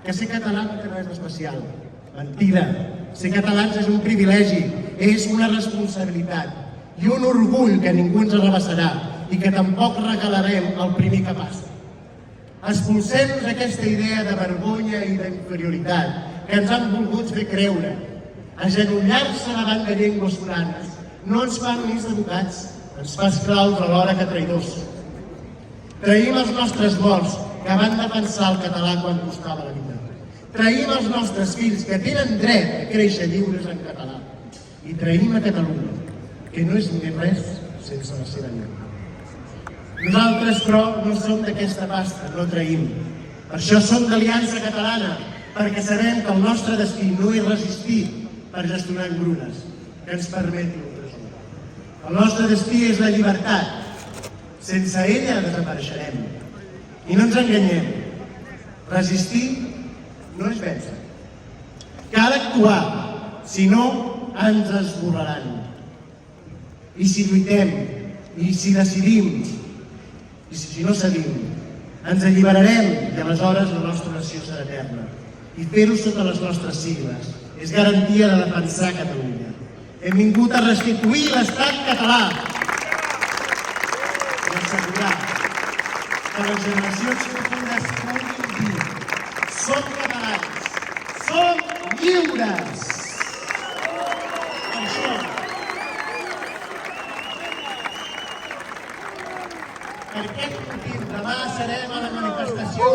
que ser català no té res especial. Mentida. Ser catalans és un privilegi, és una responsabilitat i un orgull que ningú ens arrabassarà i que tampoc regalarem al primer que passa. Expulsem-nos aquesta idea de vergonya i d'inferioritat que ens han volgut fer creure. Agenollar-se davant de llengües foranes no ens fa només educats, ens fa esclaus alhora que traïdors. Traïm els nostres morts que van defensar el català quan costava la vida. Traïm els nostres fills que tenen dret a créixer lliures en català. I traïm a Catalunya, que no és ni res sense la seva llengua. Nosaltres, però, no som d'aquesta pasta, no traïm. Per això som d'Aliança Catalana, perquè sabem que el nostre destí no és resistir per gestionar engrunes, que ens permeti l'opressió. El nostre destí és la llibertat. Sense ella desapareixerem. I no ens enganyem. Resistir no és vèncer. Cal actuar, si no ens esborraran. I si lluitem, i si decidim, i si no cedim, ens alliberarem i aleshores la nostra nació serà eterna. I fer-ho sota les nostres sigles és garantia de defensar Catalunya. Hem vingut a restituir l'estat català i assegurar que les generacions futures puguin dir: som catalans, som lliures. Per això, per aquest motiu, demà serem a la manifestació